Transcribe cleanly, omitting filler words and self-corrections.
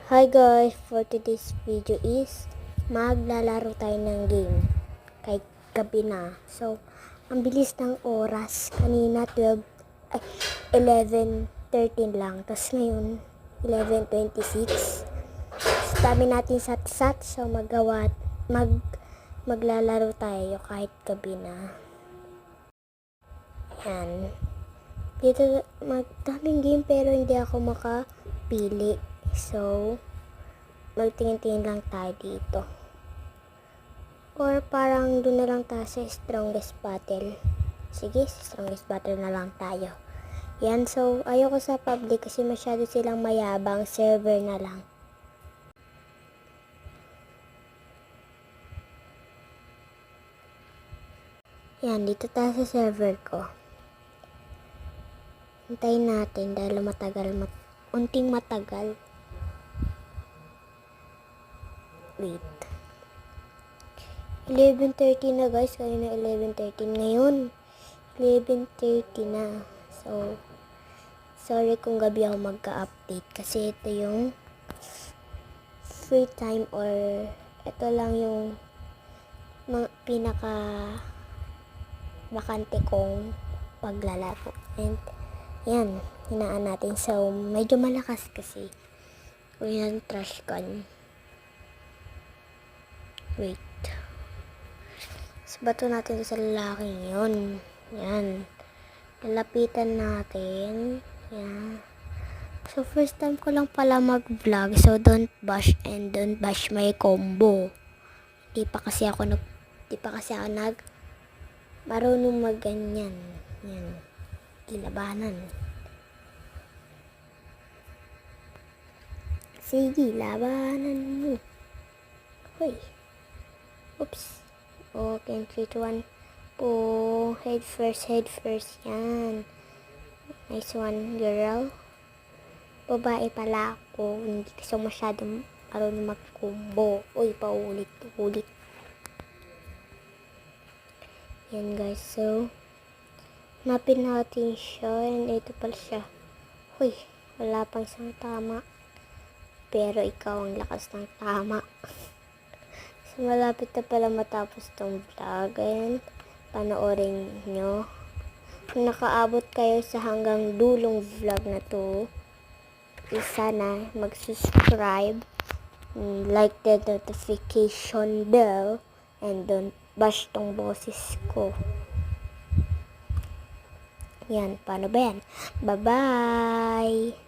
Hi guys, for today's video is maglalaro tayo ng game kahit gabi na. So, ang bilis ng oras. Kanina 11:13 lang. Tapos ngayon 11:26. Dami natin sat-sat. So, maglalaro tayo kahit gabi na. Yan. Dito magdaming game pero hindi ako makapili. So, magtingin-tingin lang tayo dito. Or parang doon na lang tayo sa strongest battle. Sige, strongest battle na lang tayo. Yan, so ayoko sa public kasi masyado silang mayabang. Server na lang. Yan, dito tayo sa server ko. Hintayin natin dahil unting matagal. Wait. 11:30 na guys. Kanina 11:13. Ngayon, 11:30 na. So, sorry kung gabi ako magka-update. Kasi ito yung free time or ito lang yung pinaka bakante kong paglalaro. And, yan. Hinaan natin. So, medyo malakas kasi. O yan, trash can. Wait. So, bato natin sa lalaking yun. Yan. Lalapitan natin. Yan. So, first time ko lang pala mag-vlog. So, don't bash and don't bash my combo. Di pa kasi ako marunong mag-ganyan. Yan. Gilabanan. Sige, labanan mo. Hoy. Oops. Okay, 3, 2, 1. Po, head first. Yan. Nice one, girl. Babae pala ako. Hindi kasi masyadong marunong mag-combo. Uy, paulit. Yan guys, so napin natin siya. And ito pala siya. Uy, wala pang isang tama. Pero ikaw ang lakas ng tama. So, malapit na pala matapos tong vlog. Ayan, panoorin nyo. Kung nakaabot kayo sa hanggang dulong vlog na to, sana mag-subscribe, like the notification bell, and don't bash tong boses ko. Yan, paano ba yan? Bye-bye!